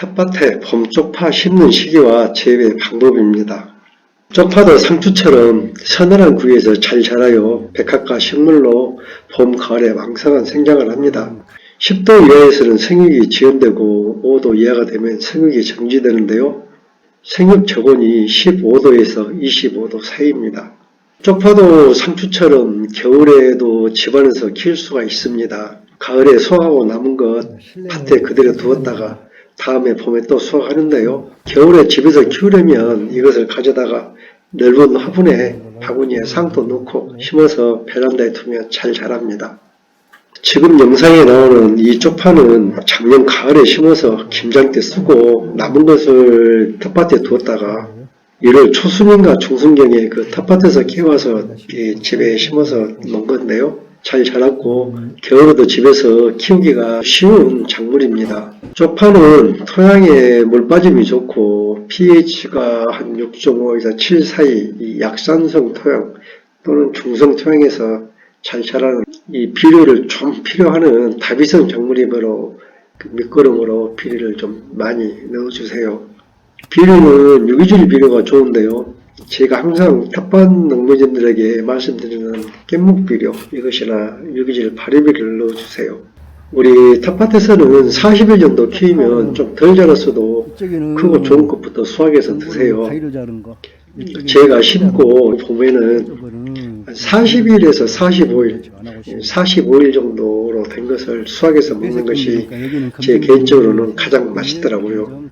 텃밭에 봄 쪽파 심는 시기와 재배 방법입니다. 쪽파도 상추처럼 서늘한 구위에서 잘 자라요. 백합과 식물로 봄, 가을에 왕성한 생장을 합니다. 10도 이하에서는 생육이 지연되고 5도 이하가 되면 생육이 정지되는데요. 생육 저온이 15도에서 25도 사이입니다. 쪽파도 상추처럼 겨울에도 집안에서 키울 수가 있습니다. 가을에 수확하고 남은 것 밭에 그대로 두었다가 다음에 봄에 또 수확하는데요. 겨울에 집에서 키우려면 이것을 가져다가 넓은 화분에 바구니에 상도 넣고 심어서 베란다에 두면 잘 자랍니다. 지금 영상에 나오는 이 쪽파는 작년 가을에 심어서 김장 때 쓰고 남은 것을 텃밭에 두었다가 1월 초순인가 중순경에 그 텃밭에서 키워서 집에 심어서 놓은 건데요. 잘 자랐고 겨울에도 집에서 키우기가 쉬운 작물입니다. 쪽파는 토양에 물 빠짐이 좋고 pH가 한 6.5에서 7 사이 이 약산성 토양 또는 중성 토양에서 잘 자라는 이 비료를 좀 필요하는 다비성 작물이므로 밑거름으로 비료를 좀 많이 넣어주세요. 비료는 유기질 비료가 좋은데요. 제가 항상 텃밭 농민들에게 말씀드리는 깻묵 비료 이것이나 유기질 발효비료를 넣어주세요. 우리 탓밭에서는 40일 정도 키우면 좀 덜 자랐어도 크고 좋은 것부터 수확해서 드세요. 제가 심고 봄에는 40일에서 45일 정도로 된 것을 수확해서 먹는 것이 제 개인적으로는 가장 맛있더라고요.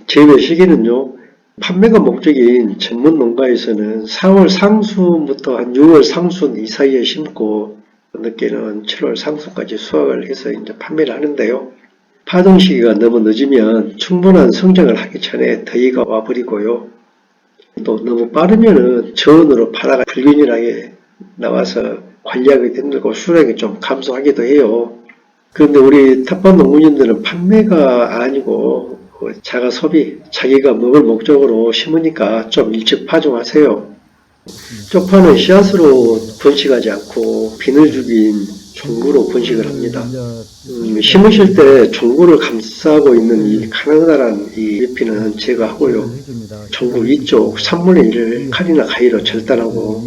재배 시기는요, 판매가 목적인 전문 농가에서는 4월 상순부터 한 6월 상순 이 사이에 심고 늦게는 7월 상순까지 수확을 해서 이제 판매를 하는데요. 파종 시기가 너무 늦으면 충분한 성장을 하기 전에 더위가 와버리고요. 또 너무 빠르면은 저온으로 파다가 불균일하게 나와서 관리하기 힘들고 수량이 좀 감소하기도 해요. 그런데 우리 텃밭 농민들은 판매가 아니고 자가 소비, 자기가 먹을 목적으로 심으니까 좀 일찍 파종하세요. 쪽파는 씨앗으로 번식하지 않고 비늘죽인 종구로 번식을 합니다. 심으실 때 종구를 감싸고 있는 이 가느다란 이 잎이는 제거하고요. 종구 위쪽 3분의 1을 칼이나 가위로 절단하고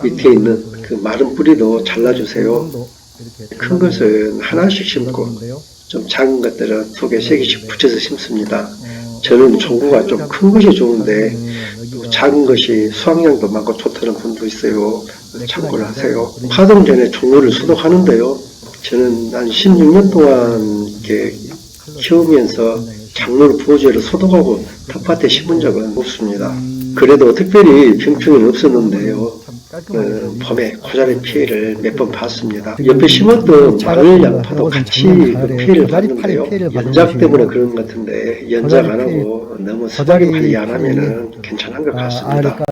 밑에 있는 그 마른 뿌리도 잘라주세요. 큰 것은 하나씩 심고 좀 작은 것들은 2개, 3개씩 붙여서 심습니다. 저는 종구가 좀 큰 것이 좋은데 작은 것이 수확량도 많고 좋다는 분도 있어요. 참고를 하세요. 파종 전에 종구를 소독하는데요. 저는 한 16년 동안 이렇게 키우면서 작물 부어주를 소독하고 텃밭에 심은 적은 없습니다. 그래도 특별히 병충해는 없었는데요. 봄에 고자리 피해를 몇 번 봤습니다. 옆에 심었던 마늘 양파도 같이 그 피해를 봤는데요. 연작 때문에 그런 것 같은데 연작 안 하고 너무 서다리 관리 안 하면은 괜찮은 것 같습니다.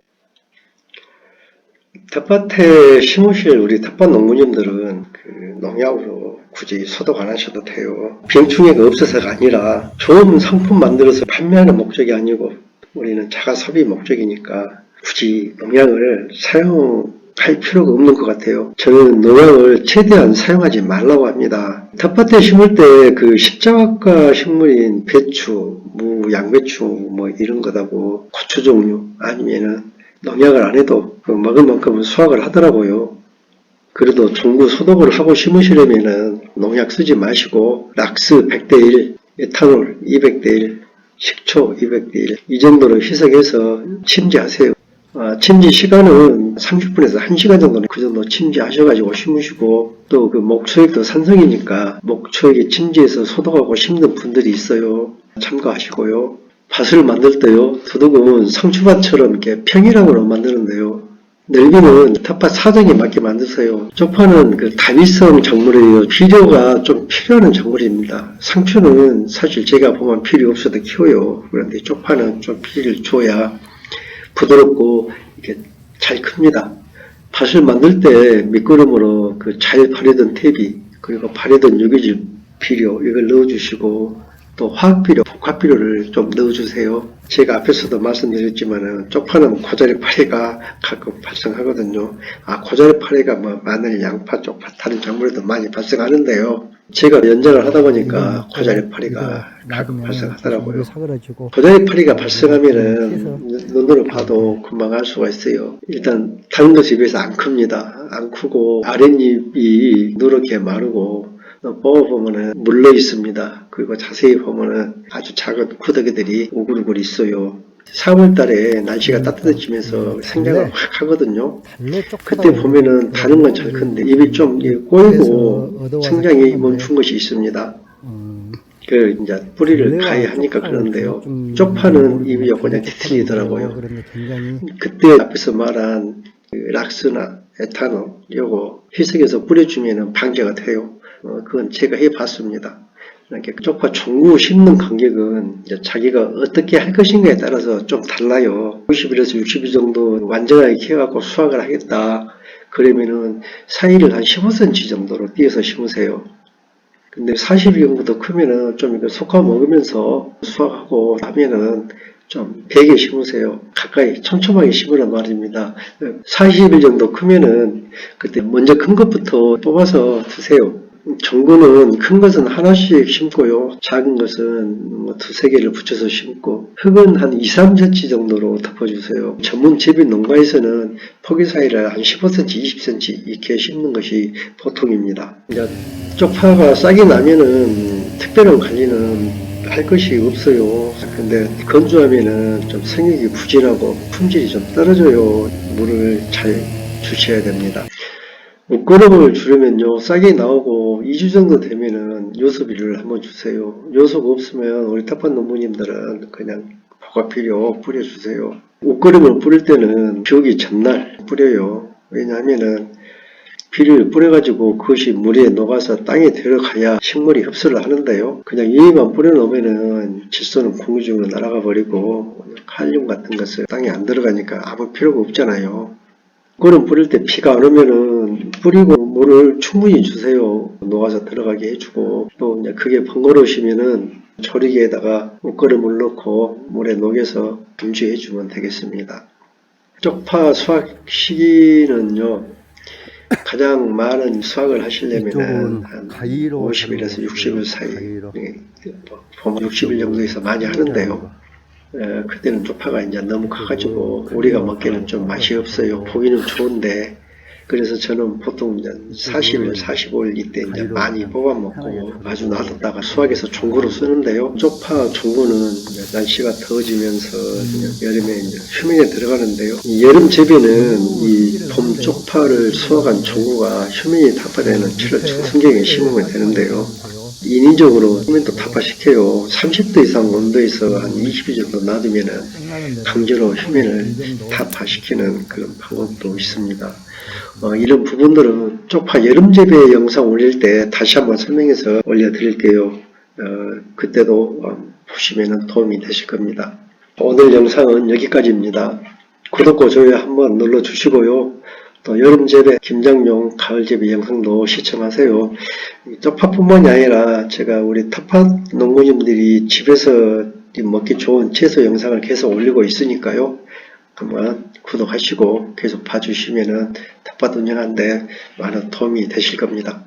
텃밭에 심으실 우리 텃밭 농부님들은 그 농약으로 굳이 소독 안 하셔도 돼요. 병충해가 없어서가 아니라 좋은 상품 만들어서 판매하는 목적이 아니고 우리는 자가 소비 목적이니까 굳이 농약을 사용할 필요가 없는 것 같아요. 저는 농약을 최대한 사용하지 말라고 합니다. 텃밭에 심을 때 그 십자가 식물인 배추, 무, 양배추 뭐 이런 것하고 고추 종류 아니면은 농약을 안 해도 먹을 만큼은 수확을 하더라고요. 그래도 종구 소독을 하고 심으시려면은 농약 쓰지 마시고 락스 100대1, 에탄올 200대1, 식초 200대1 이 정도로 희석해서 침지하세요. 침지 시간은 30분에서 1시간 정도는 그 정도 침지하셔가지고 심으시고 또 그 목초액도 산성이니까 목초액에 침지해서 소독하고 심는 분들이 있어요. 참고하시고요. 밭을 만들 때요. 도둑은 상추밭처럼 이렇게 평일항으로 만드는데요. 넓이는 텃밭 사정에 맞게 만드세요. 쪽파는 그 다위성 작물이에요. 비료가 좀 필요한 작물입니다. 상추는 사실 제가 보면 필요 없어도 키워요. 그런데 쪽파는 좀 비료를 줘야 부드럽고 이렇게 잘 큽니다. 밭을 만들 때 밑거름으로 그 잘 발효된 퇴비 그리고 발효된 유기질 비료 이걸 넣어주시고 또 화학비료, 복합비료를 좀 넣어주세요. 제가 앞에서도 말씀드렸지만은 쪽파는 고자리 파리가 가끔 발생하거든요. 고자리 파리가 뭐 마늘, 양파, 쪽파, 다른 작물에도 많이 발생하는데요. 제가 연장을 하다 보니까 고자리 파리가 가끔 발생하더라고요. 고자리 파리가 발생하면은 눈으로 봐도 금방 알 수가 있어요. 일단 다른 것에 비해서 안 큽니다. 안 크고 아랫잎이 누렇게 마르고 뽑아보면은 물러 있습니다. 그리고 자세히 보면은 아주 작은 구더기들이 우글우글 있어요. 4월 달에 날씨가 따뜻해지면서 생장을 확 하거든요. 그때 보면은 다른 건 잘 큰데 입이 좀 꼬이고 생장이 멈춘 것이 있습니다. 그 이제 뿌리를 가야 하니까 그러는데요. 쪽파는 입이 그냥 뒤틀리더라고요. 그때 앞에서 말한 락스나 에탄올 요거 희석해서 뿌려주면은 방제가 돼요. 그건 제가 해봤습니다. 이렇게 쪽파 종구 심는 간격은 이제 자기가 어떻게 할 것인가에 따라서 좀 달라요. 50일에서 60일 정도 완전하게 키워갖고 수확을 하겠다. 그러면은 사이를 한 15cm 정도로 띄어서 심으세요. 근데 40일 정도 더 크면은 좀 이거 솎아 먹으면서 수확하고 하면은 좀 베게 심으세요. 가까이 촘촘하게 심으란 말입니다. 40일 정도 크면은 그때 먼저 큰 것부터 뽑아서 드세요. 전구는 큰 것은 하나씩 심고요. 작은 것은 뭐 두세 개를 붙여서 심고 흙은 한 2, 3cm 정도로 덮어주세요. 전문 재배 농가에서는 포기 사이를 한 15cm, 20cm 이렇게 심는 것이 보통입니다. 이제 쪽파가 싹이 나면은 특별한 관리는 할 것이 없어요. 근데 건조하면은 좀 생육이 부진하고 품질이 좀 떨어져요. 물을 잘 주셔야 됩니다. 옷걸음을 주려면요, 싹이 나오고 2주 정도 되면은 요소비료를 한번 주세요. 요소가 없으면 우리 텃밭 농부님들은 그냥 복합비료 뿌려주세요. 옷걸음을 뿌릴 때는 비 오기 전날 뿌려요. 왜냐하면은 비료를 뿌려가지고 그것이 물에 녹아서 땅에 들어가야 식물이 흡수를 하는데요. 그냥 위에만 뿌려놓으면은 질소는 공중으로 날아가 버리고 칼륨 같은 것을 땅에 안 들어가니까 아무 필요가 없잖아요. 그거는 뿌릴 때 비가 안 오면은 뿌리고 물을 충분히 주세요. 녹아서 들어가게 해주고 또 이제 그게 번거로우시면은 조리개에다가 옷걸음을 넣고 물에 녹여서 분주해주면 되겠습니다. 쪽파 수확 시기는요, 가장 많은 수확을 하시려면은 한 50일에서 60일 사이, 보면 60일 정도에서 많이 하는데요. 그때는 쪽파가 이제 너무 커가지고 우리가 먹기는 좀 맛이 없어요. 보기는 좋은데, 그래서 저는 보통 이제 40일, 45일 이때 이제 많이 뽑아 먹고 아주 놔뒀다가 수확해서 종구로 쓰는데요. 쪽파 종구는 날씨가 더워지면서 여름에 이제 휴men에 들어가는데요. 여름 재배는 이 봄 쪽파를 수확한 종구가 휴men이 타파되는 7월 초순경에 심으면 되는데요. 인위적으로 휴men도 타파시켜요. 30도 이상 온도에서 한 20일 정도 놔두면은 강제로 휴men을 타파시키는 그런 방법도 있습니다. 이런 부분들은 쪽파 여름 재배 영상 올릴 때 다시 한번 설명해서 올려드릴게요. 그때도 보시면 도움이 되실 겁니다. 오늘 영상은 여기까지입니다. 구독과 좋아요 한번 눌러주시고요. 또 여름 재배, 김장용, 가을 재배 영상도 시청하세요. 쪽파뿐만이 아니라 제가 우리 텃밭 농부님들이 집에서 먹기 좋은 채소 영상을 계속 올리고 있으니까요. 한번 구독하시고 계속 봐주시면은 텃밭 운영하는데 많은 도움이 되실 겁니다.